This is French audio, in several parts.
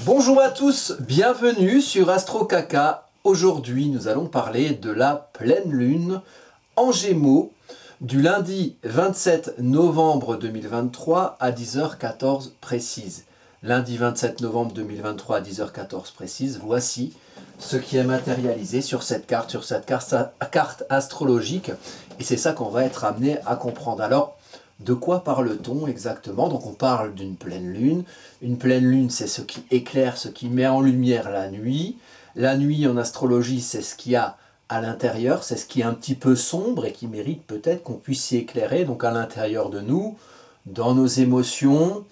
Bonjour à tous, bienvenue sur Astro Kaka. Aujourd'hui, nous allons parler de la pleine lune en Gémeaux du lundi 27 novembre 2023 à 10h14 précise. Lundi 27 novembre 2023 à 10h14 précise, voici ce qui est matérialisé sur cette carte astrologique. Et c'est ça qu'on va être amené à comprendre. Alors, de quoi parle-t-on exactement? Donc on parle d'une pleine lune. Une pleine lune, c'est ce qui éclaire, ce qui met en lumière la nuit. La nuit en astrologie, c'est ce qu'il y a à l'intérieur, c'est ce qui est un petit peu sombre et qui mérite peut-être qu'on puisse s'y éclairer, donc à l'intérieur de nous, dans nos émotions.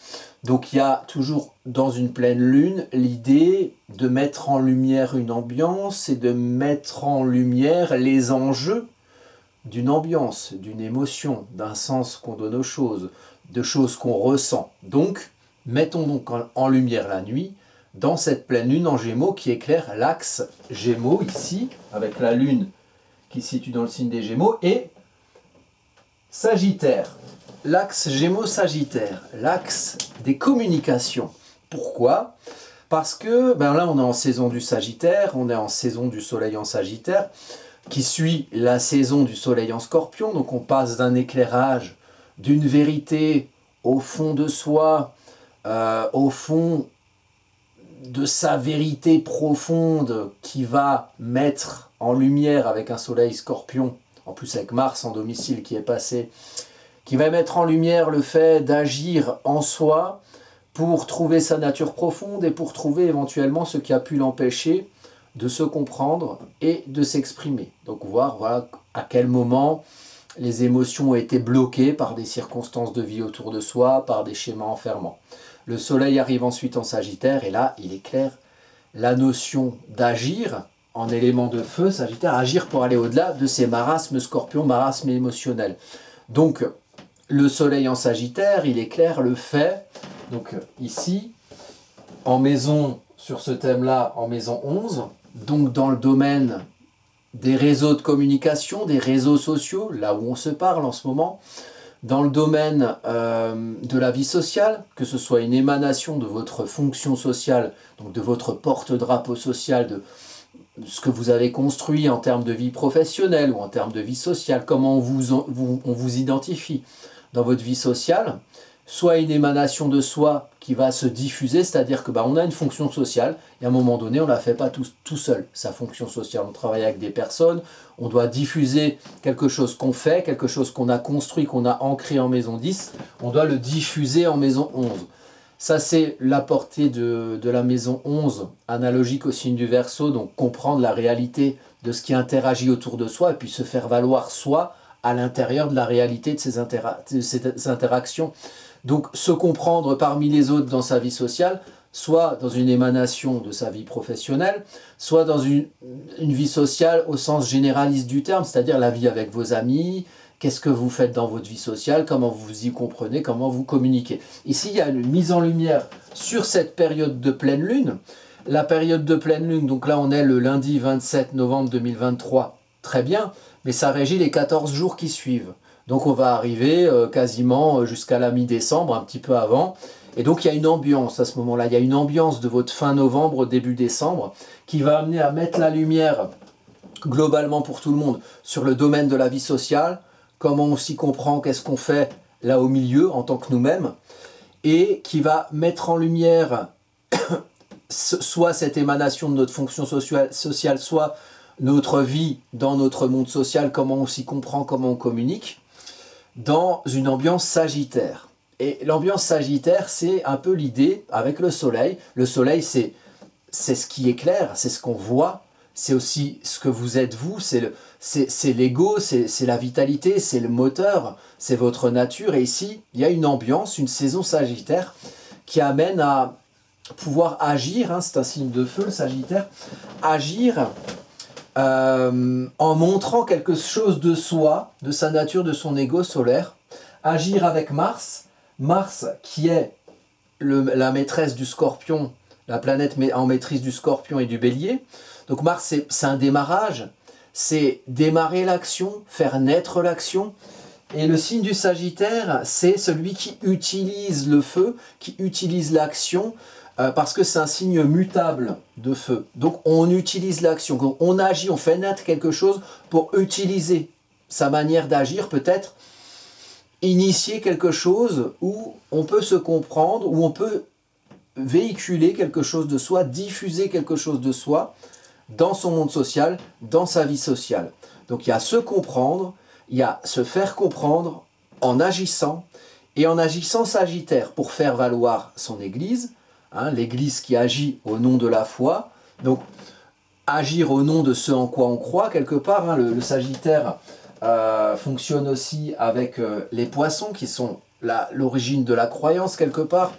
Donc il y a toujours dans une pleine lune l'idée de mettre en lumière une ambiance et de mettre en lumière les enjeux d'une ambiance, d'une émotion, d'un sens qu'on donne aux choses, de choses qu'on ressent. Donc, mettons donc en lumière la nuit dans cette pleine lune en Gémeaux qui éclaire l'axe Gémeaux ici, avec la lune qui se situe dans le signe des Gémeaux, et Sagittaire. L'axe Gémeaux-Sagittaire, l'axe des communications. Pourquoi ? Parce que là, on est en saison du Sagittaire, on est en saison du Soleil en Sagittaire, qui suit la saison du Soleil en Scorpion. Donc on passe d'un éclairage, d'une vérité au fond de soi, au fond de sa vérité profonde qui va mettre en lumière avec un Soleil Scorpion, en plus avec Mars en domicile qui est passé, qui va mettre en lumière le fait d'agir en soi pour trouver sa nature profonde et pour trouver éventuellement ce qui a pu l'empêcher de se comprendre et de s'exprimer. Donc voir voilà, à quel moment les émotions ont été bloquées par des circonstances de vie autour de soi, par des schémas enfermants. Le soleil arrive ensuite en Sagittaire et là, il éclaire la notion d'agir en élément de feu, Sagittaire, agir pour aller au-delà de ces marasmes scorpions, marasmes émotionnels. Donc, le soleil en Sagittaire, il éclaire le fait, donc ici, en maison, sur ce thème-là, en maison 11, donc dans le domaine des réseaux de communication, des réseaux sociaux, là où on se parle en ce moment, dans le domaine de la vie sociale, que ce soit une émanation de votre fonction sociale, donc de votre porte-drapeau social, de ce que vous avez construit en termes de vie professionnelle ou en termes de vie sociale, comment on vous identifie dans votre vie sociale, soit une émanation de soi qui va se diffuser, c'est-à-dire que on a une fonction sociale, et à un moment donné, on ne la fait pas tout seul, sa fonction sociale. On travaille avec des personnes, on doit diffuser quelque chose qu'on fait, quelque chose qu'on a construit, qu'on a ancré en maison 10, on doit le diffuser en maison 11. Ça, c'est la portée de la maison 11, analogique au signe du Verseau, donc comprendre la réalité de ce qui interagit autour de soi, et puis se faire valoir soi à l'intérieur de la réalité de ces interactions. Donc se comprendre parmi les autres dans sa vie sociale, soit dans une émanation de sa vie professionnelle, soit dans une vie sociale au sens généraliste du terme, c'est-à-dire la vie avec vos amis, qu'est-ce que vous faites dans votre vie sociale, comment vous y comprenez, comment vous communiquez. Ici, il y a une mise en lumière sur cette période de pleine lune. La période de pleine lune, donc là on est le lundi 27 novembre 2023, très bien, mais ça régit les 14 jours qui suivent. Donc on va arriver quasiment jusqu'à la mi-décembre, un petit peu avant. Et donc il y a une ambiance à ce moment-là, il y a une ambiance de votre fin novembre, début décembre, qui va amener à mettre la lumière globalement pour tout le monde sur le domaine de la vie sociale, comment on s'y comprend, qu'est-ce qu'on fait là au milieu en tant que nous-mêmes, et qui va mettre en lumière soit cette émanation de notre fonction sociale, soit notre vie dans notre monde social, comment on s'y comprend, comment on communique, dans une ambiance sagittaire. Et l'ambiance sagittaire, c'est un peu l'idée avec le soleil. Le soleil, c'est ce qui éclaire, c'est ce qu'on voit, c'est aussi ce que vous êtes vous, c'est l'ego, c'est la vitalité, c'est le moteur, c'est votre nature. Et ici, il y a une ambiance, une saison sagittaire qui amène à pouvoir agir, c'est un signe de feu le Sagittaire, agir en montrant quelque chose de soi, de sa nature, de son ego solaire, agir avec Mars, Mars qui est la maîtresse du Scorpion, la planète en maîtrise du Scorpion et du Bélier. Donc Mars, c'est un démarrage, c'est démarrer l'action, faire naître l'action. Et le signe du Sagittaire, c'est celui qui utilise le feu, qui utilise l'action parce que c'est un signe mutable de feu. Donc on utilise l'action, on agit, on fait naître quelque chose pour utiliser sa manière d'agir, peut-être initier quelque chose où on peut se comprendre, où on peut véhiculer quelque chose de soi, diffuser quelque chose de soi dans son monde social, dans sa vie sociale. Donc il y a se comprendre, il y a se faire comprendre en agissant, et en agissant Sagittaire pour faire valoir son Église, l'Église qui agit au nom de la foi, donc agir au nom de ce en quoi on croit quelque part. Le Sagittaire fonctionne aussi avec les poissons qui sont l'origine de la croyance quelque part,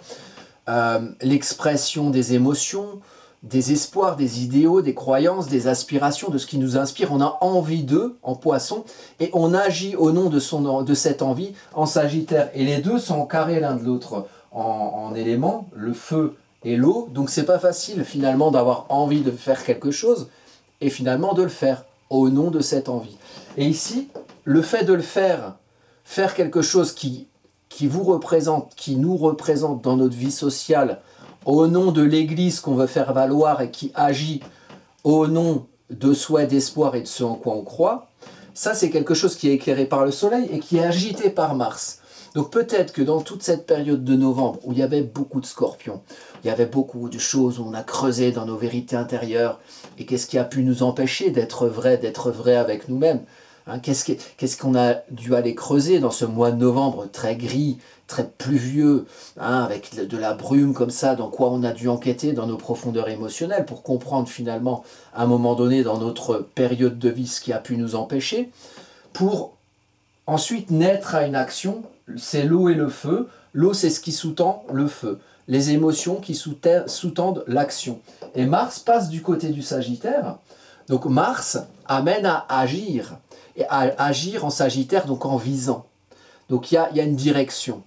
l'expression des émotions, des espoirs, des idéaux, des croyances, des aspirations, de ce qui nous inspire. On a envie d'eux en poisson et on agit au nom de cette envie en Sagittaire. Et les deux sont carrés l'un de l'autre en éléments, le feu et l'eau. Donc c'est pas facile finalement d'avoir envie de faire quelque chose et finalement de le faire au nom de cette envie. Et ici, le fait de le faire quelque chose qui vous représente, qui nous représente dans notre vie sociale, au nom de l'Église qu'on veut faire valoir et qui agit au nom de souhaits, d'espoir et de ce en quoi on croit, ça c'est quelque chose qui est éclairé par le soleil et qui est agité par Mars. Donc peut-être que dans toute cette période de novembre, où il y avait beaucoup de scorpions, il y avait beaucoup de choses où on a creusé dans nos vérités intérieures, et qu'est-ce qui a pu nous empêcher d'être vrai avec nous-mêmes, qu'est-ce qu'on a dû aller creuser dans ce mois de novembre très gris, très pluvieux, avec de la brume comme ça, dans quoi on a dû enquêter dans nos profondeurs émotionnelles pour comprendre finalement à un moment donné dans notre période de vie ce qui a pu nous empêcher, pour ensuite naître à une action. C'est l'eau et le feu. L'eau c'est ce qui sous-tend le feu, les émotions qui sous-tendent l'action. Et Mars passe du côté du Sagittaire, donc Mars amène à agir, et à agir en Sagittaire, donc en visant. Donc il y a une direction.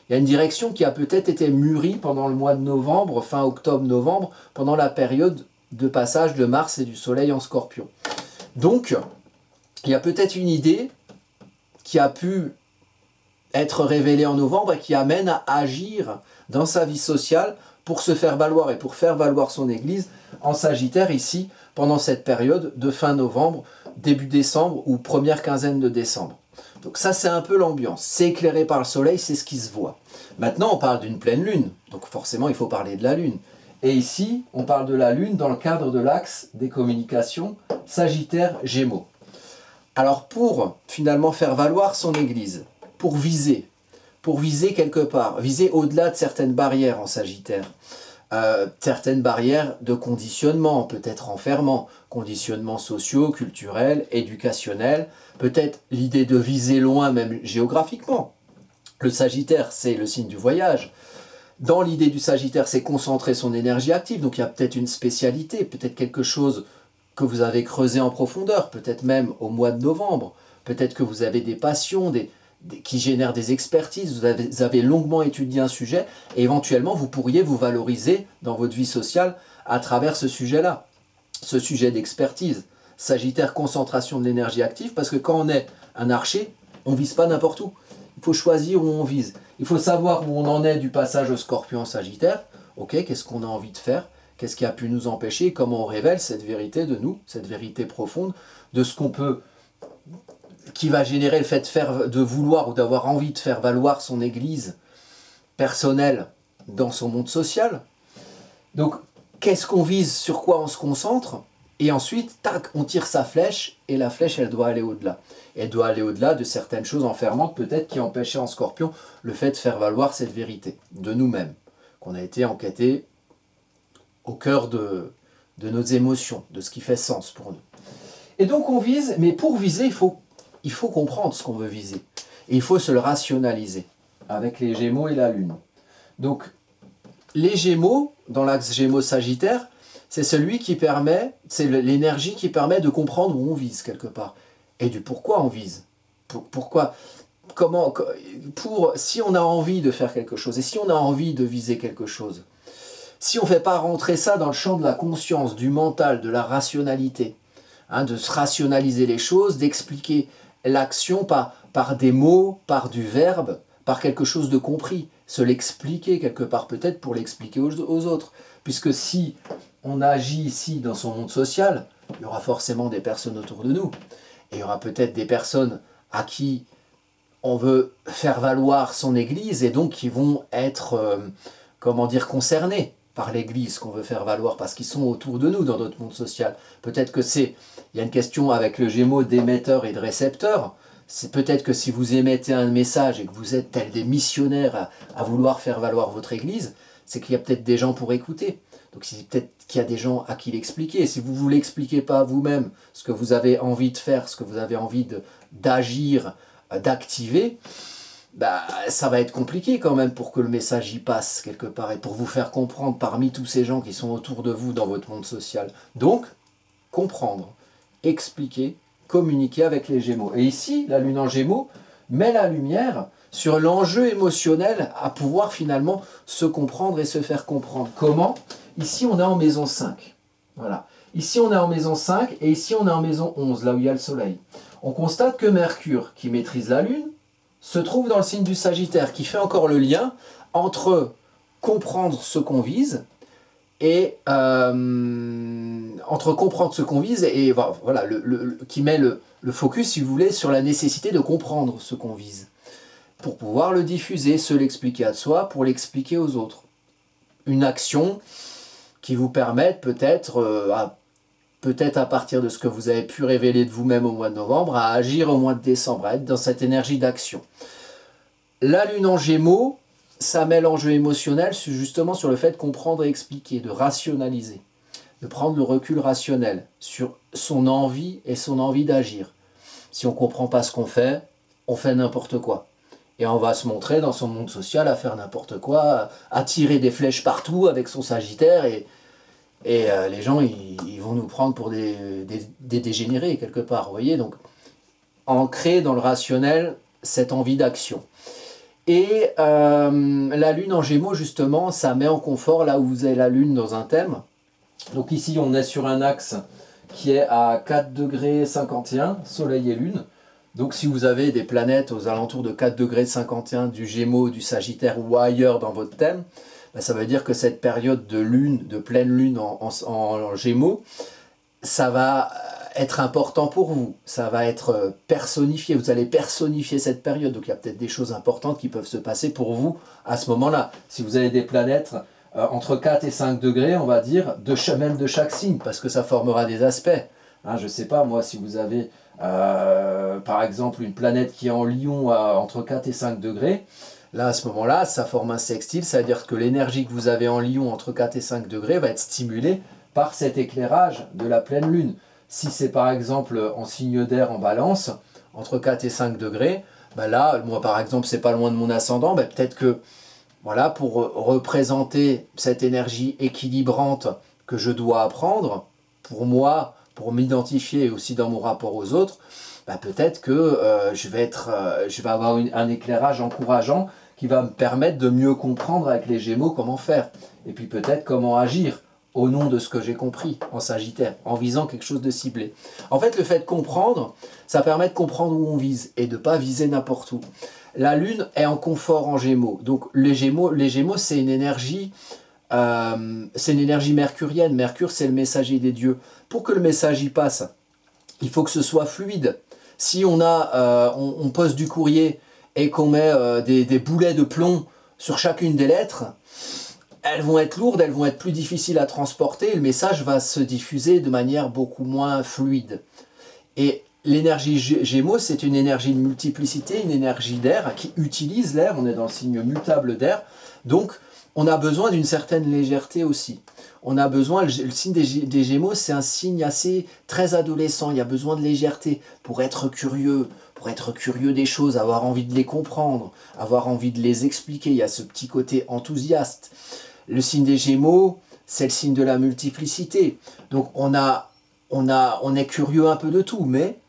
Il y a une direction qui a peut-être été mûrie pendant le mois de novembre, fin octobre-novembre, pendant la période de passage de Mars et du Soleil en Scorpion. Donc, il y a peut-être une idée qui a pu être révélée en novembre et qui amène à agir dans sa vie sociale pour se faire valoir et pour faire valoir son Église en Sagittaire ici, pendant cette période de fin novembre, début décembre ou première quinzaine de décembre. Donc ça c'est un peu l'ambiance, c'est éclairé par le soleil, c'est ce qui se voit. Maintenant on parle d'une pleine lune, donc forcément il faut parler de la lune. Et ici on parle de la lune dans le cadre de l'axe des communications Sagittaire-Gémeaux. Alors pour finalement faire valoir son Église, pour viser quelque part, viser au-delà de certaines barrières en Sagittaire, certaines barrières de conditionnement, peut-être enfermant, conditionnements sociaux, culturels, éducationnels, peut-être l'idée de viser loin même géographiquement. Le Sagittaire, c'est le signe du voyage. Dans l'idée du Sagittaire, c'est concentrer son énergie active, donc il y a peut-être une spécialité, peut-être quelque chose que vous avez creusé en profondeur, peut-être même au mois de novembre, peut-être que vous avez des passions, qui génèrent des expertises, vous avez longuement étudié un sujet, et éventuellement vous pourriez vous valoriser dans votre vie sociale à travers ce sujet-là, ce sujet d'expertise. Sagittaire, concentration de l'énergie active, parce que quand on est un archer, on ne vise pas n'importe où. Il faut choisir où on vise. Il faut savoir où on en est du passage au Scorpion en Sagittaire. Ok, qu'est-ce qu'on a envie de faire? Qu'est-ce qui a pu nous empêcher? Comment on révèle cette vérité de nous, cette vérité profonde, de ce qu'on peut, qui va générer le fait de vouloir ou d'avoir envie de faire valoir son Église personnelle dans son monde social. Donc, qu'est-ce qu'on vise? Sur quoi on se concentre? Et ensuite, tac, on tire sa flèche, et la flèche, elle doit aller au-delà. Elle doit aller au-delà de certaines choses enfermantes, peut-être, qui empêchaient en Scorpion le fait de faire valoir cette vérité de nous-mêmes, qu'on a été enquêté au cœur de nos émotions, de ce qui fait sens pour nous. Et donc on vise, mais pour viser, il faut comprendre ce qu'on veut viser. Et il faut se le rationaliser, avec les Gémeaux et la Lune. Donc, les Gémeaux, dans l'axe Gémeaux-Sagittaire, c'est celui qui permet, c'est l'énergie qui permet de comprendre où on vise quelque part. Et du pourquoi on vise. Pourquoi, comment, si on a envie de faire quelque chose, et si on a envie de viser quelque chose, si on ne fait pas rentrer ça dans le champ de la conscience, du mental, de la rationalité, de se rationaliser les choses, d'expliquer l'action par des mots, par du verbe, par quelque chose de compris. se l'expliquer quelque part, peut-être pour l'expliquer aux autres. Puisque si on agit ici dans son monde social, il y aura forcément des personnes autour de nous. Et il y aura peut-être des personnes à qui on veut faire valoir son Église et donc qui vont être, concernés par l'Église qu'on veut faire valoir parce qu'ils sont autour de nous dans notre monde social. Peut-être que il y a une question avec le Gémeaux d'émetteur et de récepteur. C'est peut-être que si vous émettez un message et que vous êtes tels des missionnaires à vouloir faire valoir votre Église, c'est qu'il y a peut-être des gens pour écouter. Donc c'est peut-être qu'il y a des gens à qui l'expliquer. Si vous ne vous l'expliquez pas à vous-même, ce que vous avez envie de faire, ce que vous avez envie d'agir, d'activer, ça va être compliqué quand même pour que le message y passe quelque part et pour vous faire comprendre parmi tous ces gens qui sont autour de vous dans votre monde social. Donc, comprendre, expliquer, communiquer avec les Gémeaux. Et ici, la Lune en Gémeaux met la lumière sur l'enjeu émotionnel à pouvoir finalement se comprendre et se faire comprendre. Comment ? Ici, on est en maison 5. Voilà. Ici, on est en maison 5 et ici, on est en maison 11, là où il y a le Soleil. On constate que Mercure, qui maîtrise la Lune, se trouve dans le signe du Sagittaire, qui fait encore le lien entre comprendre ce qu'on vise et voilà, qui met le focus, si vous voulez, sur la nécessité de comprendre ce qu'on vise pour pouvoir le diffuser, se l'expliquer à soi, pour l'expliquer aux autres. Une action qui vous permette peut-être à partir de ce que vous avez pu révéler de vous-même au mois de novembre, à agir au mois de décembre, à être dans cette énergie d'action. La Lune en Gémeaux, ça met l'enjeu émotionnel justement sur le fait de comprendre et expliquer, de rationaliser, de prendre le recul rationnel sur son envie et son envie d'agir. Si on ne comprend pas ce qu'on fait, on fait n'importe quoi. Et on va se montrer dans son monde social à faire n'importe quoi, à tirer des flèches partout avec son Sagittaire et les gens ils vont nous prendre pour des dégénérés quelque part, vous voyez. Donc ancrer dans le rationnel cette envie d'action. Et la Lune en Gémeaux justement, ça met en confort là où vous avez la Lune dans un thème. Donc ici on est sur un axe qui est à 4 degrés 51, Soleil et Lune. Donc si vous avez des planètes aux alentours de 4 degrés 51 du Gémeaux, du Sagittaire ou ailleurs dans votre thème, ça veut dire que cette période de lune, de pleine lune en Gémeaux, ça va être important pour vous, ça va être personnifié, vous allez personnifier cette période, donc il y a peut-être des choses importantes qui peuvent se passer pour vous à ce moment-là. Si vous avez des planètes entre 4 et 5 degrés, on va dire, même de chaque signe, parce que ça formera des aspects. Je ne sais pas, moi, si vous avez par exemple une planète qui est en Lion entre 4 et 5 degrés, là, à ce moment-là, ça forme un sextile, c'est-à-dire que l'énergie que vous avez en Lion entre 4 et 5 degrés va être stimulée par cet éclairage de la pleine lune. Si c'est par exemple en signe d'air en Balance, entre 4 et 5 degrés, là, moi par exemple, c'est pas loin de mon ascendant, peut-être que, voilà, pour représenter cette énergie équilibrante que je dois apprendre, pour moi, pour m'identifier aussi dans mon rapport aux autres, peut-être que je vais avoir un éclairage encourageant qui va me permettre de mieux comprendre avec les Gémeaux comment faire. Et puis peut-être comment agir au nom de ce que j'ai compris en Sagittaire, en visant quelque chose de ciblé. En fait, le fait de comprendre, ça permet de comprendre où on vise et de ne pas viser n'importe où. La Lune est en confort en Gémeaux. Donc les Gémeaux c'est une énergie mercurienne. Mercure, c'est le messager des dieux. Pour que le message y passe, il faut que ce soit fluide. Si on pose du courrier et qu'on met des boulets de plomb sur chacune des lettres, elles vont être lourdes, elles vont être plus difficiles à transporter, et le message va se diffuser de manière beaucoup moins fluide. Et l'énergie Gémeaux, c'est une énergie de multiplicité, une énergie d'air qui utilise l'air, on est dans le signe mutable d'air, donc on a besoin d'une certaine légèreté aussi. On a besoin, le signe des Gémeaux, c'est un signe très adolescent, il y a besoin de légèreté pour être curieux des choses, avoir envie de les comprendre, avoir envie de les expliquer, il y a ce petit côté enthousiaste. Le signe des Gémeaux, c'est le signe de la multiplicité. Donc on est curieux un peu de tout, mais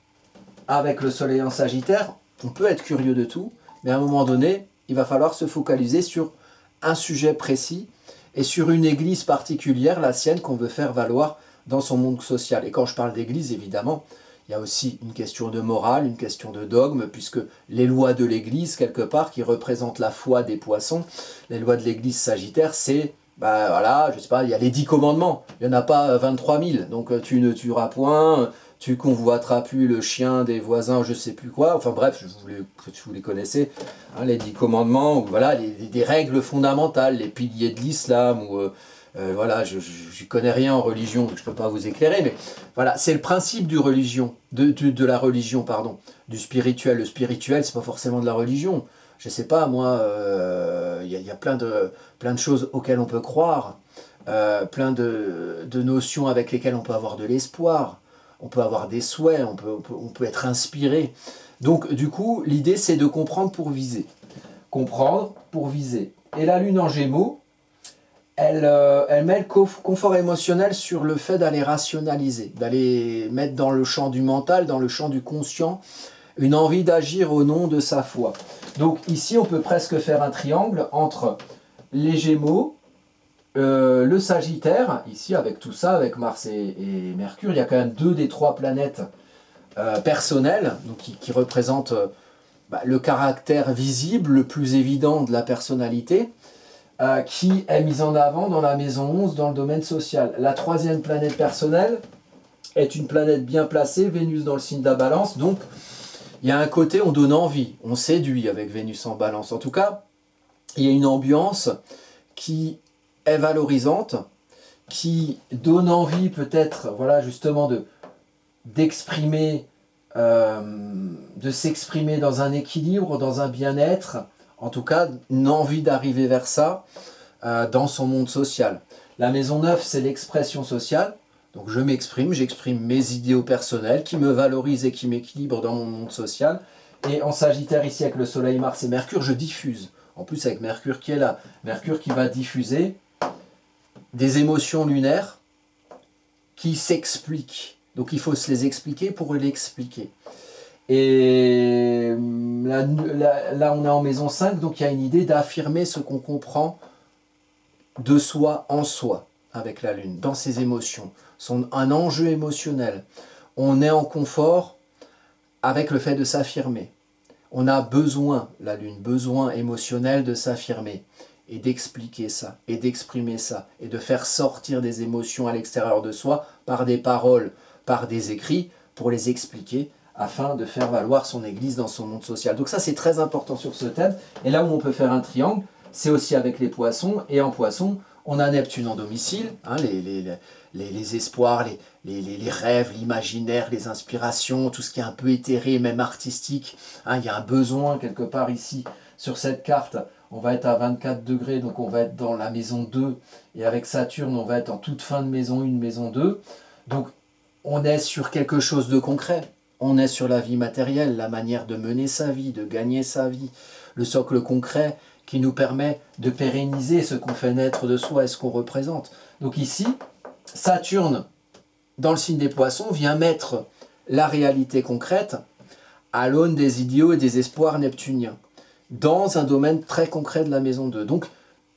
avec le Soleil en Sagittaire, on peut être curieux de tout, mais à un moment donné, il va falloir se focaliser sur un sujet précis et sur une église particulière, la sienne, qu'on veut faire valoir dans son monde social. Et quand je parle d'église, évidemment, il il y a aussi une question de morale, une question de dogme, puisque les lois de l'Église, quelque part, qui représentent la foi des poissons, les lois de l'Église Sagittaire, c'est, bah voilà, je sais pas, il y a les 10 commandements, il n'y en a pas 23 000, donc tu ne tueras point, tu convoiteras plus le chien des voisins, je sais plus quoi, enfin bref, vous les connaissez, hein, les 10 commandements, ou voilà, des règles fondamentales, les piliers de l'islam, ou voilà, je ne connais rien en religion, donc je ne peux pas vous éclairer, mais voilà, c'est le principe de la religion, pardon, du spirituel. Le spirituel, c'est pas forcément de la religion. Je sais pas, moi, y a plein de choses auxquelles on peut croire, plein de notions avec lesquelles on peut avoir de l'espoir, on peut avoir des souhaits, on peut être inspiré. Donc, du coup, l'idée, c'est de comprendre pour viser. Comprendre pour viser. Et la lune en Gémeaux, elle met le confort émotionnel sur le fait d'aller rationaliser, d'aller mettre dans le champ du mental, dans le champ du conscient, une envie d'agir au nom de sa foi. Donc ici, on peut presque faire un triangle entre les Gémeaux, le Sagittaire, ici avec tout ça, avec Mars et Mercure, il y a quand même 2 des 3 planètes personnelles, donc qui représentent le caractère visible, le plus évident de la personnalité, qui est mise en avant dans la maison 11 dans le domaine social. La 3e planète personnelle est une planète bien placée, Vénus dans le signe de la Balance, donc il y a un côté, on donne envie, on séduit avec Vénus en Balance. En tout cas, il y a une ambiance qui est valorisante, qui donne envie peut-être, voilà, justement d'exprimer, de s'exprimer dans un équilibre, dans un bien-être, en tout cas, une envie d'arriver vers ça dans son monde social. La maison 9, c'est l'expression sociale. Donc je m'exprime, j'exprime mes idéaux personnels qui me valorisent et qui m'équilibrent dans mon monde social. Et en Sagittaire, ici avec le Soleil, Mars et Mercure, je diffuse. En plus avec Mercure qui est là. Mercure qui va diffuser des émotions lunaires qui s'expliquent. Donc il faut se les expliquer pour l'expliquer. Et là, on est en maison 5, donc il y a une idée d'affirmer ce qu'on comprend de soi en soi avec la Lune, dans ses émotions. Un enjeu émotionnel. On est en confort avec le fait de s'affirmer. On a besoin, la Lune, besoin émotionnel de s'affirmer et d'expliquer ça, et d'exprimer ça, et de faire sortir des émotions à l'extérieur de soi par des paroles, par des écrits, pour les expliquer, afin de faire valoir son église dans son monde social. Donc ça, c'est très important sur ce thème. Et là où on peut faire un triangle, c'est aussi avec les poissons. Et en poisson, on a Neptune en domicile, hein, les espoirs, les rêves, l'imaginaire, les inspirations, tout ce qui est un peu éthéré, même artistique. Hein, il y a un besoin quelque part ici, sur cette carte. On va être à 24 degrés, donc on va être dans la maison 2. Et avec Saturne, on va être en toute fin de maison 1, maison 2. Donc on est sur quelque chose de concret. On est sur la vie matérielle, la manière de mener sa vie, de gagner sa vie. Le socle concret qui nous permet de pérenniser ce qu'on fait naître de soi et ce qu'on représente. Donc ici, Saturne, dans le signe des poissons, vient mettre la réalité concrète à l'aune des idéaux et des espoirs neptuniens, dans un domaine très concret de la maison 2. Donc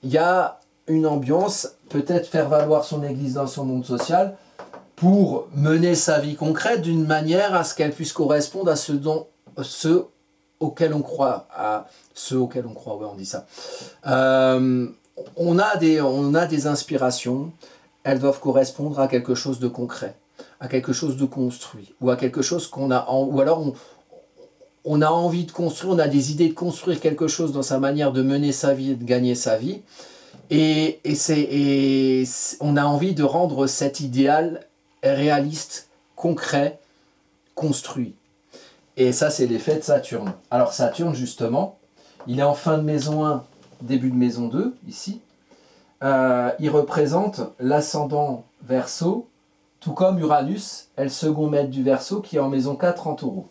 il y a une ambiance, peut-être faire valoir son église dans son monde social, pour mener sa vie concrète d'une manière à ce qu'elle puisse correspondre à ceux auxquels on croit, ouais, on dit ça. On a des inspirations, elles doivent correspondre à quelque chose de concret, à quelque chose de construit, ou à quelque chose ou alors on a envie de construire, on a des idées de construire quelque chose dans sa manière de mener sa vie et de gagner sa vie, et on a envie de rendre cet idéal réaliste, concret, construit. Et ça, c'est l'effet de Saturne. Alors Saturne, justement, il est en fin de maison 1, début de maison 2, ici. Il représente l'ascendant Verseau, tout comme Uranus est le second maître du Verseau, qui est en maison 4 en Taureau.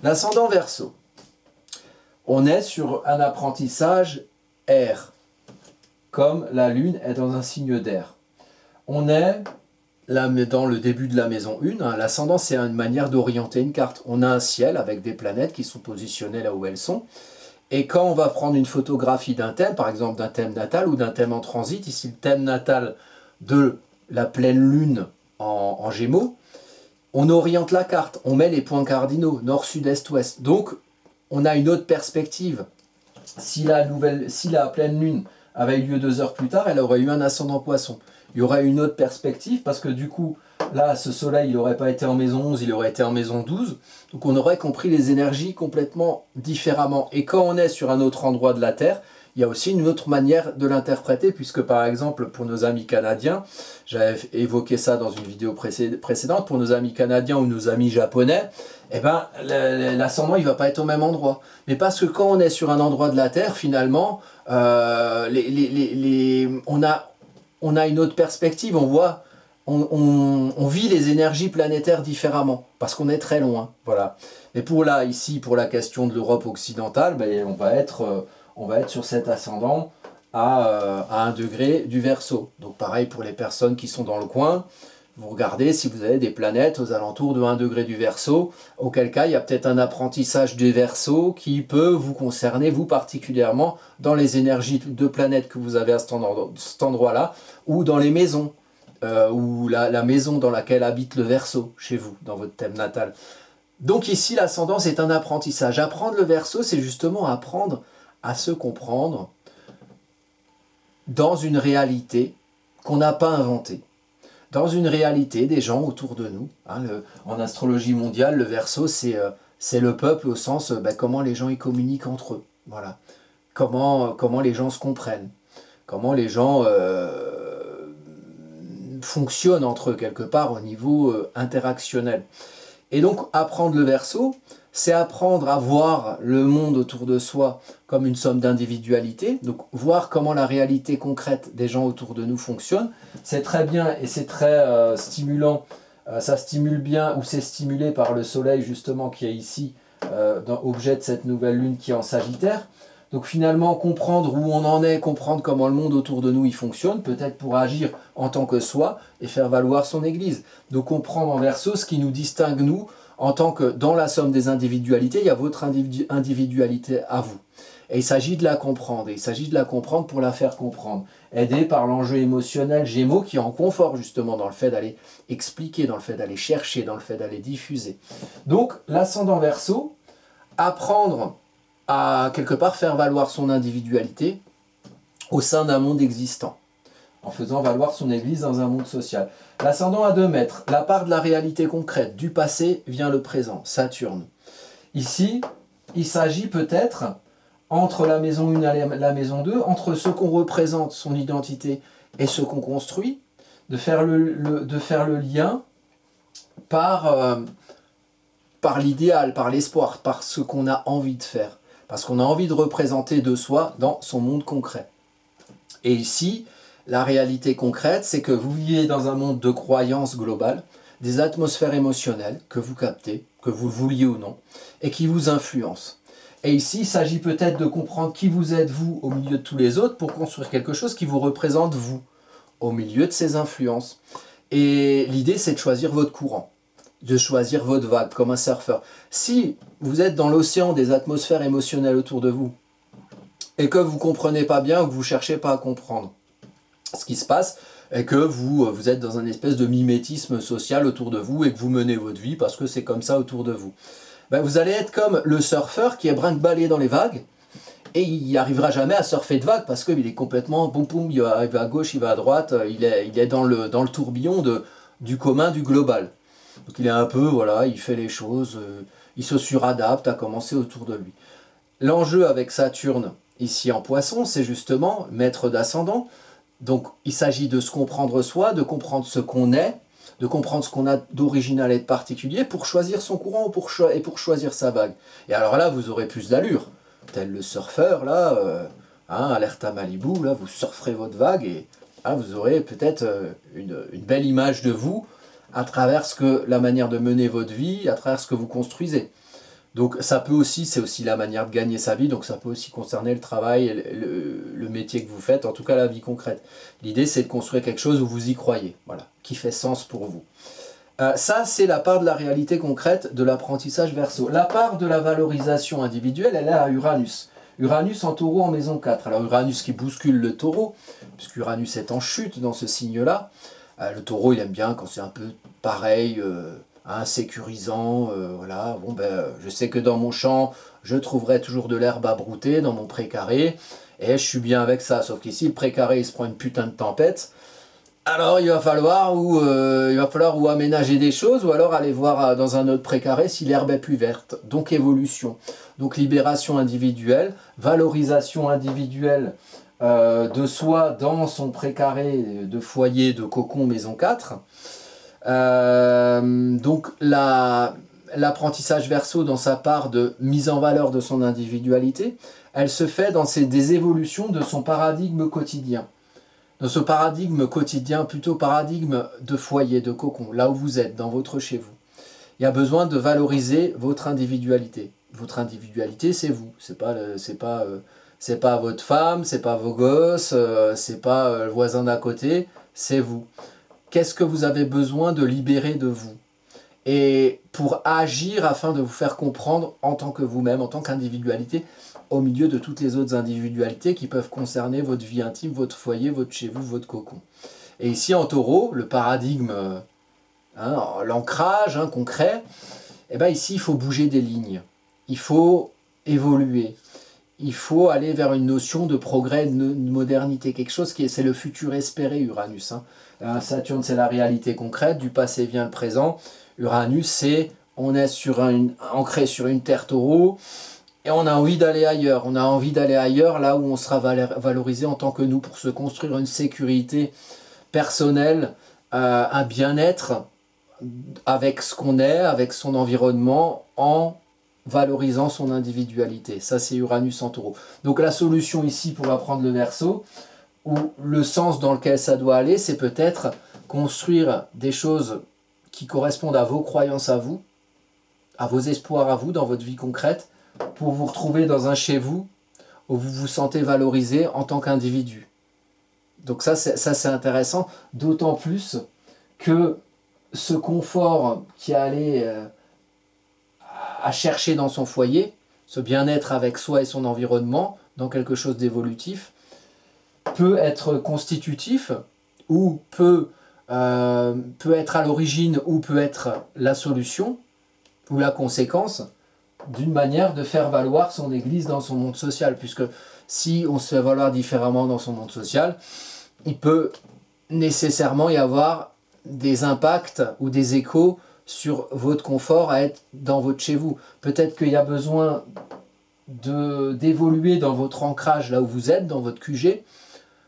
L'ascendant Verseau, on est sur un apprentissage air, comme la Lune est dans un signe d'air. On est là, dans le début de la maison 1, hein, l'ascendant, c'est une manière d'orienter une carte. On a un ciel avec des planètes qui sont positionnées là où elles sont. Et quand on va prendre une photographie d'un thème, par exemple d'un thème natal ou d'un thème en transit, ici le thème natal de la pleine lune en Gémeaux, on oriente la carte, on met les points cardinaux, nord, sud, est, ouest. Donc, on a une autre perspective. Si la pleine lune avait eu lieu 2 heures plus tard, elle aurait eu un ascendant poisson. Il y aurait une autre perspective, parce que du coup, là, ce soleil, il n'aurait pas été en maison 11, il aurait été en maison 12. Donc on aurait compris les énergies complètement différemment. Et quand on est sur un autre endroit de la Terre, il y a aussi une autre manière de l'interpréter, puisque par exemple, pour nos amis canadiens, j'avais évoqué ça dans une vidéo précédente, pour nos amis canadiens ou nos amis japonais, eh ben, l'ascendant, il ne va pas être au même endroit. Mais parce que quand on est sur un endroit de la Terre, finalement, on a une autre perspective, on voit, on vit les énergies planétaires différemment, parce qu'on est très loin. Voilà. Mais pour là, ici, pour la question de l'Europe occidentale, ben, on va être sur cet ascendant à 1 degré du Verseau. Donc pareil pour les personnes qui sont dans le coin, vous regardez si vous avez des planètes aux alentours de 1 degré du Verseau, auquel cas il y a peut-être un apprentissage du Verseau qui peut vous concerner, vous particulièrement, dans les énergies de planètes que vous avez à cet endroit-là, ou dans les maisons, ou la maison dans laquelle habite le Verseau, chez vous, dans votre thème natal. Donc ici, l'ascendant, c'est un apprentissage. Apprendre le Verseau, c'est justement apprendre à se comprendre dans une réalité qu'on n'a pas inventée. Dans une réalité des gens autour de nous. En astrologie mondiale, le Verseau, c'est le peuple au sens comment les gens y communiquent entre eux. Voilà. Comment les gens se comprennent. Comment les gens fonctionnent entre eux quelque part au niveau interactionnel. Et donc apprendre le Verseau, c'est apprendre à voir le monde autour de soi comme une somme d'individualité, donc voir comment la réalité concrète des gens autour de nous fonctionne. C'est très bien et c'est très stimulant, ça stimule bien, ou c'est stimulé par le soleil justement qui est ici, objet de cette nouvelle lune qui est en Sagittaire. Donc finalement comprendre où on en est, comprendre comment le monde autour de nous il fonctionne, peut-être pour agir en tant que soi et faire valoir son église. Donc comprendre en Verseau ce qui nous distingue nous, en tant que dans la somme des individualités, il y a votre individualité à vous. Et il s'agit de la comprendre, et il s'agit de la comprendre pour la faire comprendre. Aidé par l'enjeu émotionnel Gémeaux qui est en confort justement dans le fait d'aller expliquer, dans le fait d'aller chercher, dans le fait d'aller diffuser. Donc l'ascendant Verseau, apprendre à quelque part faire valoir son individualité au sein d'un monde existant, en faisant valoir son église dans un monde social. L'ascendant à 2 mètres, la part de la réalité concrète, du passé vient le présent, Saturne. Ici, il s'agit peut-être, entre la maison 1 et la maison 2, entre ce qu'on représente, son identité, et ce qu'on construit, de faire le lien par l'idéal, par l'espoir, par ce qu'on a envie de faire. Parce qu'on a envie de représenter de soi dans son monde concret. Et ici, la réalité concrète, c'est que vous vivez dans un monde de croyances globales, des atmosphères émotionnelles que vous captez, que vous le vouliez ou non, et qui vous influencent. Et ici, il s'agit peut-être de comprendre qui vous êtes vous au milieu de tous les autres pour construire quelque chose qui vous représente vous, au milieu de ces influences. Et l'idée, c'est de choisir votre courant, de choisir votre vague, comme un surfeur. Si vous êtes dans l'océan des atmosphères émotionnelles autour de vous, et que vous ne comprenez pas bien, ou que vous ne cherchez pas à comprendre, ce qui se passe est que vous êtes dans un espèce de mimétisme social autour de vous et que vous menez votre vie parce que c'est comme ça autour de vous. Vous allez être comme le surfeur qui est brinque-ballé dans les vagues et il n'arrivera jamais à surfer de vagues parce qu'il est complètement boum boum, il va à gauche, il va à droite, il est dans le tourbillon du commun, du global. Donc il est un peu, voilà, il fait les choses, il se suradapte à commencer autour de lui. L'enjeu avec Saturne, ici en Poisson, c'est justement maître d'ascendant. Donc il s'agit de se comprendre soi, de comprendre ce qu'on est, de comprendre ce qu'on a d'original et de particulier pour choisir son courant et pour choisir sa vague. Et alors là, vous aurez plus d'allure. Tel le surfeur, là, Alerta Malibu, là, vous surferez votre vague et là, vous aurez peut-être une belle image de vous à travers la manière de mener votre vie, à travers ce que vous construisez. Donc ça peut aussi, c'est aussi la manière de gagner sa vie, donc ça peut aussi concerner le travail, le métier que vous faites, en tout cas la vie concrète. L'idée c'est de construire quelque chose où vous y croyez, voilà, qui fait sens pour vous. Ça c'est la part de la réalité concrète de l'apprentissage Verseau. La part de la valorisation individuelle, elle est à Uranus. Uranus en taureau en maison 4. Alors Uranus qui bouscule le taureau, puisque Uranus est en chute dans ce signe-là. Le taureau il aime bien quand c'est un peu pareil, hein, sécurisant, voilà. Bon, ben, je sais que dans mon champ, je trouverai toujours de l'herbe à brouter dans mon pré-carré, et je suis bien avec ça. Sauf qu'ici, le pré-carré, il se prend une putain de tempête. Alors il va falloir ou aménager des choses, ou alors aller voir dans un autre pré-carré si l'herbe est plus verte. Donc évolution. Donc libération individuelle, valorisation individuelle de soi dans son pré-carré de foyer, de cocon, maison 4. Donc l'apprentissage verso dans sa part de mise en valeur de son individualité, elle se fait dans des évolutions de son paradigme quotidien. Dans ce paradigme quotidien, plutôt paradigme de foyer, de cocon, là où vous êtes, dans votre chez vous. Il y a besoin de valoriser votre individualité. Votre individualité, c'est vous. C'est pas votre femme, c'est pas vos gosses, c'est pas le voisin d'à côté, c'est vous. Qu'est-ce que vous avez besoin de libérer de vous? Et pour agir afin de vous faire comprendre en tant que vous-même, en tant qu'individualité, au milieu de toutes les autres individualités qui peuvent concerner votre vie intime, votre foyer, votre chez vous, votre cocon. Et ici en taureau, le paradigme, hein, l'ancrage concret, eh ben ici il faut bouger des lignes, il faut évoluer, il faut aller vers une notion de progrès, de modernité, quelque chose qui est, c'est le futur espéré Uranus. Saturne c'est la réalité concrète, du passé vient le présent, Uranus c'est, on est ancré sur une terre taureau, et on a envie d'aller ailleurs. On a envie d'aller ailleurs, là où on sera valorisé en tant que nous, pour se construire une sécurité personnelle, un bien-être avec ce qu'on est, avec son environnement, en valorisant son individualité. Ça, c'est Uranus en taureau. Donc la solution ici pour apprendre le Verseau, ou le sens dans lequel ça doit aller, c'est peut-être construire des choses qui correspondent à vos croyances à vous, à vos espoirs à vous dans votre vie concrète, pour vous retrouver dans un chez vous où vous vous sentez valorisé en tant qu'individu. Donc ça c'est intéressant, d'autant plus que ce confort qui allait à chercher dans son foyer, ce bien-être avec soi et son environnement, dans quelque chose d'évolutif, peut être constitutif ou peut être à l'origine ou peut être la solution ou la conséquence d'une manière de faire valoir son église dans son monde social, puisque si on se fait valoir différemment dans son monde social, il peut nécessairement y avoir des impacts ou des échos sur votre confort à être dans votre chez vous. Peut-être qu'il y a besoin d'évoluer dans votre ancrage là où vous êtes, dans votre QG,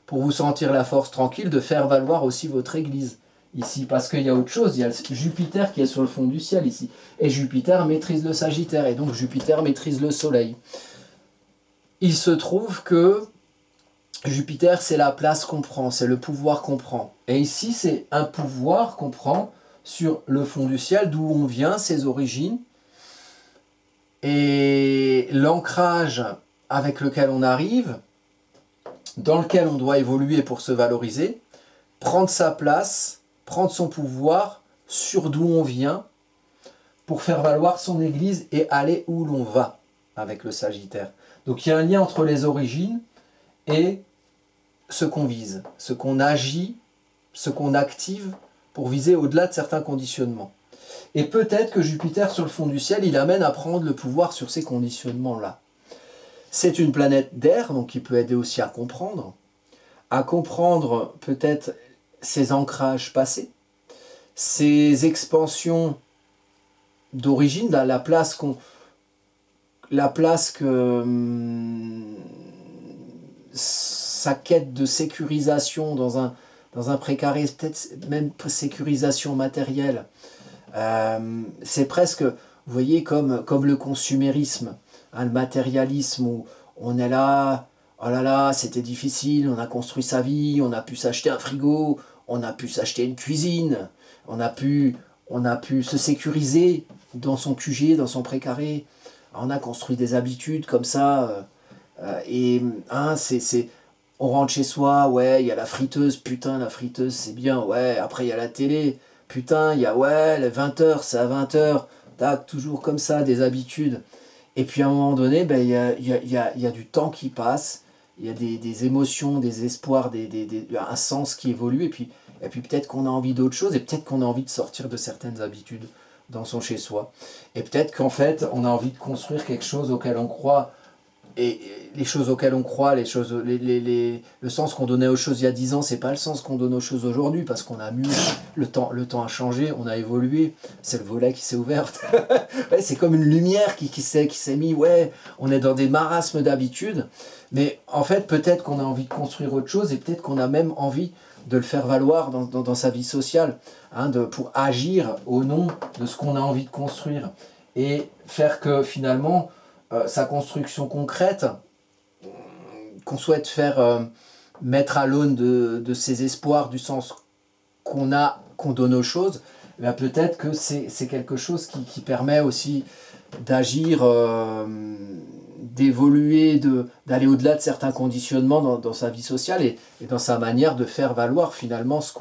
pour vous sentir la force tranquille de faire valoir aussi votre église. Ici, parce qu'il y a autre chose, il y a Jupiter qui est sur le fond du ciel ici. Et Jupiter maîtrise le Sagittaire, et donc Jupiter maîtrise le Soleil. Il se trouve que Jupiter, c'est la place qu'on prend, c'est le pouvoir qu'on prend. Et ici, c'est un pouvoir qu'on prend sur le fond du ciel, d'où on vient, ses origines, et l'ancrage avec lequel on arrive, dans lequel on doit évoluer pour se valoriser, prendre sa place, prendre son pouvoir sur d'où on vient pour faire valoir son église et aller où l'on va avec le Sagittaire. Donc il y a un lien entre les origines et ce qu'on vise, ce qu'on agit, ce qu'on active pour viser au-delà de certains conditionnements. Et peut-être que Jupiter sur le fond du ciel, il amène à prendre le pouvoir sur ces conditionnements-là. C'est une planète d'air, donc qui peut aider aussi à comprendre peut-être ses ancrages passés, ses expansions d'origine, la place que sa quête de sécurisation dans un précaré, peut-être même sécurisation matérielle, c'est presque, vous voyez, comme le consumérisme, le matérialisme, où on est là, oh là là, c'était difficile, on a construit sa vie, on a pu s'acheter un frigo, on a pu s'acheter une cuisine, on a pu se sécuriser dans son QG, dans son précaré, on a construit des habitudes comme ça, on rentre chez soi, ouais, il y a la friteuse, putain, la friteuse c'est bien, ouais, après il y a la télé, putain, il y a, ouais, les 20h, c'est à 20h, tac, toujours comme ça, des habitudes. Et puis à un moment donné, ben, il y a du temps qui passe, il y a des émotions, des espoirs, un sens qui évolue, et puis peut-être qu'on a envie d'autre chose, et peut-être qu'on a envie de sortir de certaines habitudes. dans son chez-soi. Et peut-être qu'en fait, on a envie de construire quelque chose auquel on croit. Et les choses auxquelles on croit, le sens qu'on donnait aux choses il y a 10 ans, c'est pas le sens qu'on donne aux choses aujourd'hui, parce qu'on a mûri, le temps a changé, on a évolué, c'est le volet qui s'est ouvert. Ouais, c'est comme une lumière qui s'est mise, ouais, on est dans des marasmes d'habitude, mais en fait, peut-être qu'on a envie de construire autre chose, et peut-être qu'on a même envie de le faire valoir dans sa vie sociale, hein, pour agir au nom de ce qu'on a envie de construire, et faire que finalement, sa construction concrète, qu'on souhaite faire mettre à l'aune de ses espoirs, du sens qu'on donne aux choses, ben peut-être que c'est quelque chose qui permet aussi d'agir, d'évoluer, d'aller au-delà de certains conditionnements dans sa vie sociale et dans sa manière de faire valoir finalement ce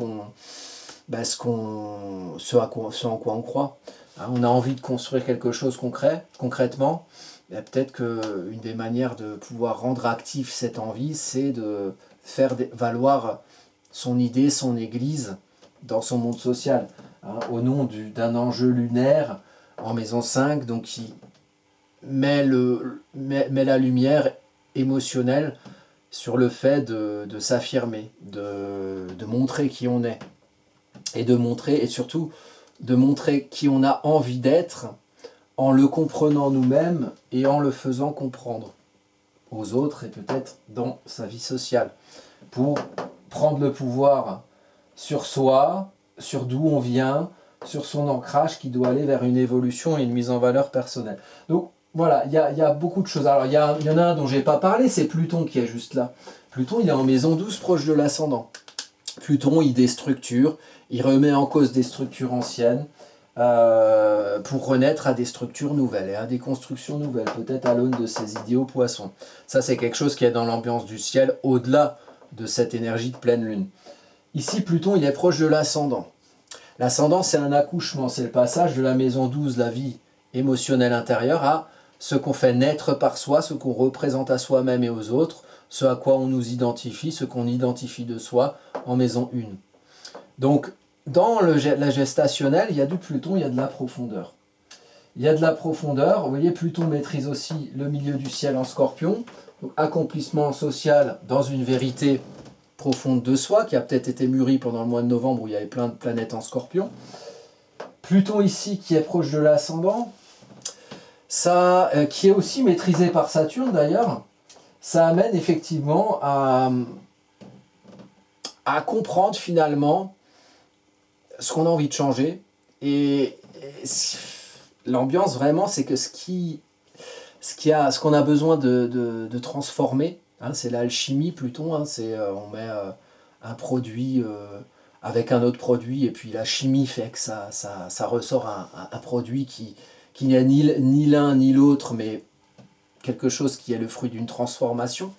en quoi on croit. Hein, on a envie de construire quelque chose concrètement. Peut-être qu'une des manières de pouvoir rendre actif cette envie, c'est de faire valoir son idée, son église dans son monde social, hein, au nom d'un enjeu lunaire en maison 5, donc qui met la lumière émotionnelle sur le fait de s'affirmer, de montrer qui on est, et surtout de montrer qui on a envie d'être, en le comprenant nous-mêmes et en le faisant comprendre aux autres et peut-être dans sa vie sociale, pour prendre le pouvoir sur soi, sur d'où on vient, sur son ancrage qui doit aller vers une évolution et une mise en valeur personnelle. Donc voilà, il y a beaucoup de choses. Alors il y en a un dont je n'ai pas parlé, c'est Pluton qui est juste là. Pluton, il est en maison 12, proche de l'ascendant. Pluton, il déstructure, il remet en cause des structures anciennes, pour renaître à des structures nouvelles et à des constructions nouvelles, peut-être à l'aune de ces idéaux poissons. Ça, c'est quelque chose qui est dans l'ambiance du ciel, au-delà de cette énergie de pleine lune. Ici, Pluton, il est proche de l'ascendant. L'ascendant, c'est un accouchement, c'est le passage de la maison 12, la vie émotionnelle intérieure, à ce qu'on fait naître par soi, ce qu'on représente à soi-même et aux autres, ce à quoi on nous identifie, ce qu'on identifie de soi en maison 1. Donc, dans la gestationnelle, il y a du Pluton, il y a de la profondeur. Il y a de la profondeur, vous voyez, Pluton maîtrise aussi le milieu du ciel en Scorpion, donc accomplissement social dans une vérité profonde de soi, qui a peut-être été mûrie pendant le mois de novembre où il y avait plein de planètes en Scorpion. Pluton ici, qui est proche de l'ascendant, ça, qui est aussi maîtrisé par Saturne d'ailleurs, ça amène effectivement à comprendre finalement ce qu'on a envie de changer. Et l'ambiance vraiment, c'est que ce qu'on a besoin de transformer, hein, c'est l'alchimie Pluton, hein, on met un produit avec un autre produit, et puis la chimie fait que ça ressort un produit qui n'est ni l'un ni l'autre, mais quelque chose qui est le fruit d'une transformation,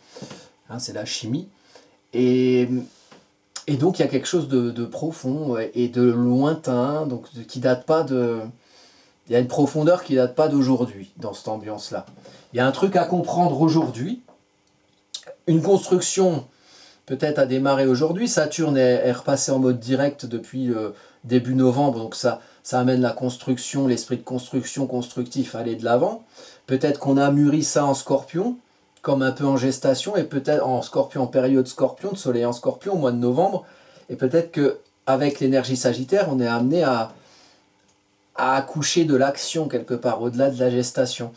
hein, c'est la chimie. Et donc il y a quelque chose de profond et de lointain, donc qui date pas de... Il y a une profondeur qui date pas d'aujourd'hui dans cette ambiance-là. Il y a un truc à comprendre aujourd'hui, une construction peut-être à démarrer aujourd'hui. Saturne est repassé en mode direct depuis début novembre, donc ça amène la construction, l'esprit de construction constructif à aller de l'avant. Peut-être qu'on a mûri ça en Scorpion, comme un peu en gestation, et peut-être en Scorpion, en période Scorpion, de soleil en Scorpion, au mois de novembre, et peut-être qu'avec l'énergie Sagittaire, on est amené à accoucher de l'action quelque part, au-delà de la gestation.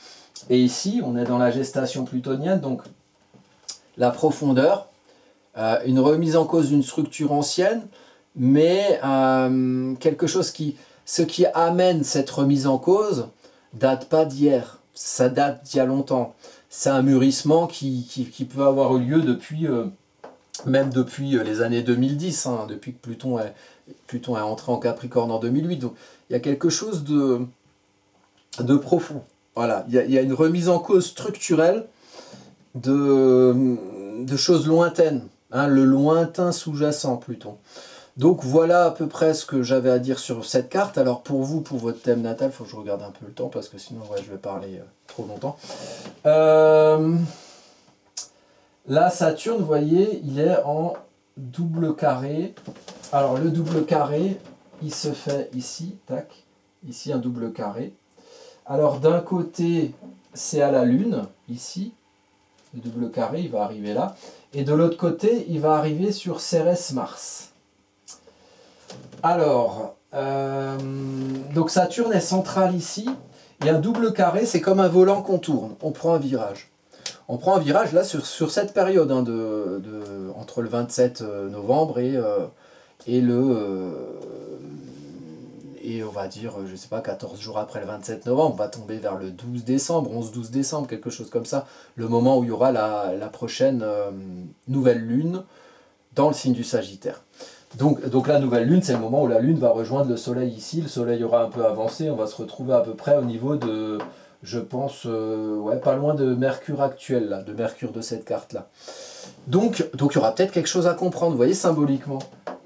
Et ici, on est dans la gestation plutonienne, donc la profondeur, une remise en cause d'une structure ancienne, mais quelque chose ce qui amène cette remise en cause date pas d'hier, ça date d'il y a longtemps. C'est un mûrissement qui peut avoir eu lieu même depuis les années 2010, hein, depuis que Pluton est entré en Capricorne en 2008. Donc il y a quelque chose de profond. Voilà, il y a une remise en cause structurelle de choses lointaines, hein, le lointain sous-jacent Pluton. Donc voilà à peu près ce que j'avais à dire sur cette carte. Alors pour vous, pour votre thème natal, il faut que je regarde un peu le temps parce que sinon ouais, je vais parler trop longtemps. Là, Saturne, vous voyez, il est en double carré. Alors le double carré, il se fait ici, tac, ici un double carré. Alors d'un côté, c'est à la Lune, ici, le double carré, il va arriver là. Et de l'autre côté, il va arriver sur Cérès-Mars. Alors, donc Saturne est central ici. Et un double carré, c'est comme un volant qu'on tourne. On prend un virage. On prend un virage là sur cette période, hein, entre le 27 novembre et on va dire, je sais pas, 14 jours après le 27 novembre, on va tomber vers le 12 décembre, 11-12 décembre, quelque chose comme ça, le moment où il y aura la prochaine nouvelle lune dans le signe du Sagittaire. Donc la nouvelle lune, c'est le moment où la lune va rejoindre le soleil ici, le soleil aura un peu avancé, on va se retrouver à peu près au niveau de, je pense, ouais, pas loin de Mercure actuel, là, de Mercure de cette carte-là. Donc il y aura peut-être quelque chose à comprendre, vous voyez, symboliquement.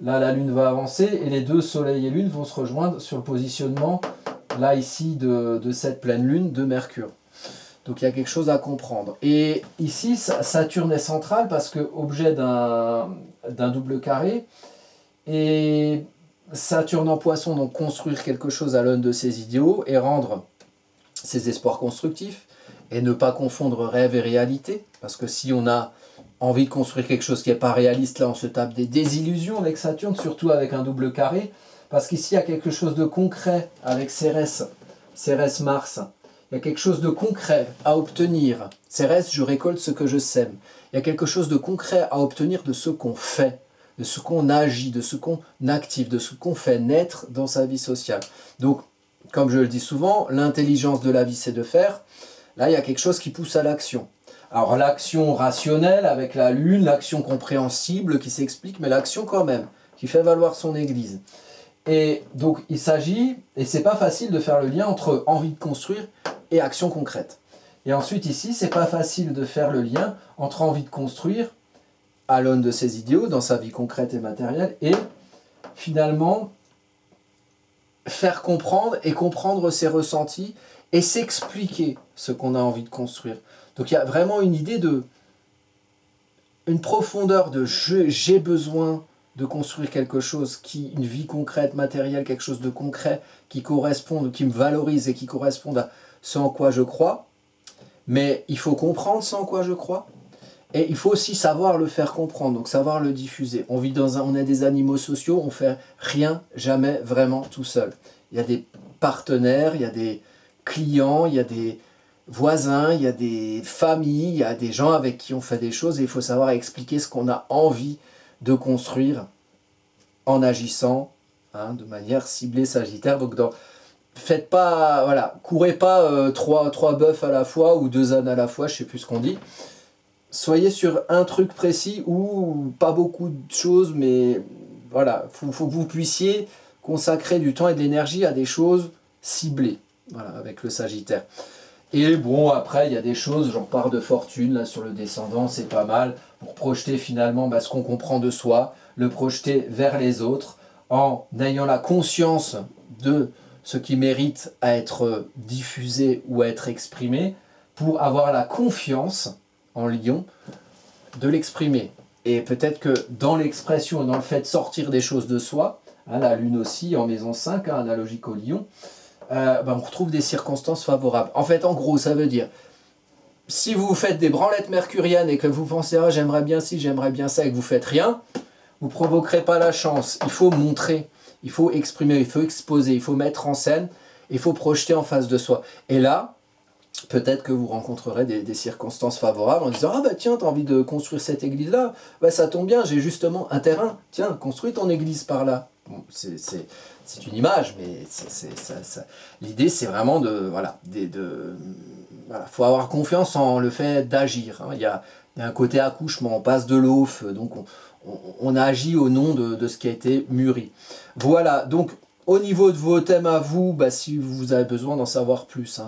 Là, la Lune va avancer et les deux Soleil et Lune vont se rejoindre sur le positionnement, là, ici, de cette pleine Lune de Mercure. Donc il y a quelque chose à comprendre. Et ici, Saturne est central parce que objet d'un double carré. Et Saturne en Poisson, donc construire quelque chose à l'aune de ses idéaux et rendre ses espoirs constructifs. Et ne pas confondre rêve et réalité. Parce que si on a envie de construire quelque chose qui n'est pas réaliste, là on se tape des désillusions avec Saturne, surtout avec un double carré, parce qu'ici il y a quelque chose de concret avec Cérès-Mars, il y a quelque chose de concret à obtenir. Cérès, je récolte ce que je sème. Il y a quelque chose de concret à obtenir de ce qu'on fait, de ce qu'on agit, de ce qu'on active, de ce qu'on fait naître dans sa vie sociale. Donc, comme je le dis souvent, l'intelligence de la vie c'est de faire. Là, il y a quelque chose qui pousse à l'action. Alors l'action rationnelle avec la Lune, l'action compréhensible qui s'explique, mais l'action quand même, qui fait valoir son église. Et donc il s'agit, et c'est pas facile de faire le lien entre envie de construire et action concrète. Et ensuite ici, c'est pas facile de faire le lien entre envie de construire à l'aune de ses idéaux, dans sa vie concrète et matérielle, et finalement faire comprendre et comprendre ses ressentis et s'expliquer ce qu'on a envie de construire. Donc il y a vraiment une idée une profondeur de j'ai besoin de construire quelque chose une vie concrète, matérielle, quelque chose de concret qui corresponde, qui me valorise et qui corresponde à ce en quoi je crois. Mais il faut comprendre ce en quoi je crois. Et il faut aussi savoir le faire comprendre, donc savoir le diffuser. On est des animaux sociaux, on fait rien, jamais vraiment tout seul. Il y a des partenaires, il y a des clients, il y a des voisins, il y a des familles, il y a des gens avec qui on fait des choses et il faut savoir expliquer ce qu'on a envie de construire en agissant de manière ciblée Sagittaire. Donc faites pas, voilà, courez pas trois bœufs à la fois ou 2 ânes à la fois, je sais plus ce qu'on dit. Soyez sur un truc précis ou pas beaucoup de choses, mais voilà, faut que vous puissiez consacrer du temps et de l'énergie à des choses ciblées, voilà, avec le Sagittaire. Et bon, après, il y a des choses, genre part de fortune, là, sur le descendant, c'est pas mal, pour projeter finalement ce qu'on comprend de soi, le projeter vers les autres, en ayant la conscience de ce qui mérite à être diffusé ou à être exprimé, pour avoir la confiance en Lion de l'exprimer. Et peut-être que dans l'expression, dans le fait de sortir des choses de soi, la Lune aussi, en maison 5, analogique au Lion, on retrouve des circonstances favorables. En fait, en gros, ça veut dire, si vous faites des branlettes mercuriennes et que vous pensez « Ah, j'aimerais bien ci, j'aimerais bien ça » et que vous faites rien, vous ne provoquerez pas la chance. Il faut montrer, il faut exprimer, il faut exposer, il faut mettre en scène, il faut projeter en face de soi. Et là, peut-être que vous rencontrerez des circonstances favorables en disant « Ah bah tiens, tu as envie de construire cette église-là, bah ça tombe bien, j'ai justement un terrain, tiens, construis ton église par là. » Bon, c'est une image, mais l'idée c'est vraiment faut avoir confiance en le fait d'agir. Il y a un côté accouchement, on passe de l'eau au feu, donc on agit au nom de ce qui a été mûri. Voilà, donc au niveau de vos thèmes à vous, si vous avez besoin d'en savoir plus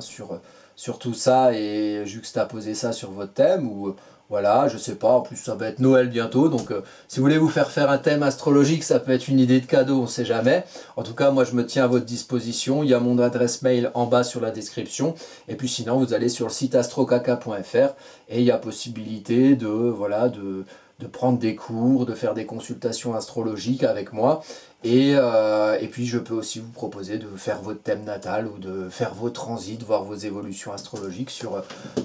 sur tout ça et juxtaposer ça sur votre thème, ou voilà, je sais pas, en plus ça va être Noël bientôt, donc si vous voulez vous faire un thème astrologique, ça peut être une idée de cadeau, on sait jamais. En tout cas, moi je me tiens à votre disposition, il y a mon adresse mail en bas sur la description, et puis sinon vous allez sur le site astrocaca.fr et il y a possibilité de de prendre des cours, de faire des consultations astrologiques avec moi. Et puis je peux aussi vous proposer de faire votre thème natal ou de faire vos transits, voir vos évolutions astrologiques sur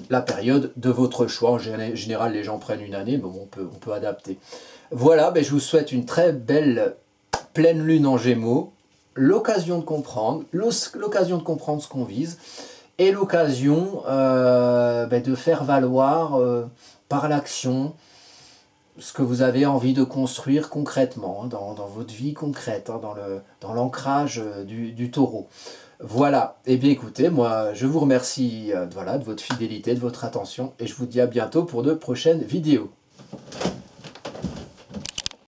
la période de votre choix. En général, les gens prennent une année, mais bon, on peut adapter. Voilà, ben, je vous souhaite une très belle pleine lune en Gémeaux, l'occasion de comprendre ce qu'on vise, et l'occasion ben, de faire valoir par l'action ce que vous avez envie de construire concrètement, hein, dans votre vie concrète, hein, dans l'ancrage du taureau. Voilà, et bien écoutez, moi je vous remercie voilà, de votre fidélité, de votre attention, et je vous dis à bientôt pour de prochaines vidéos.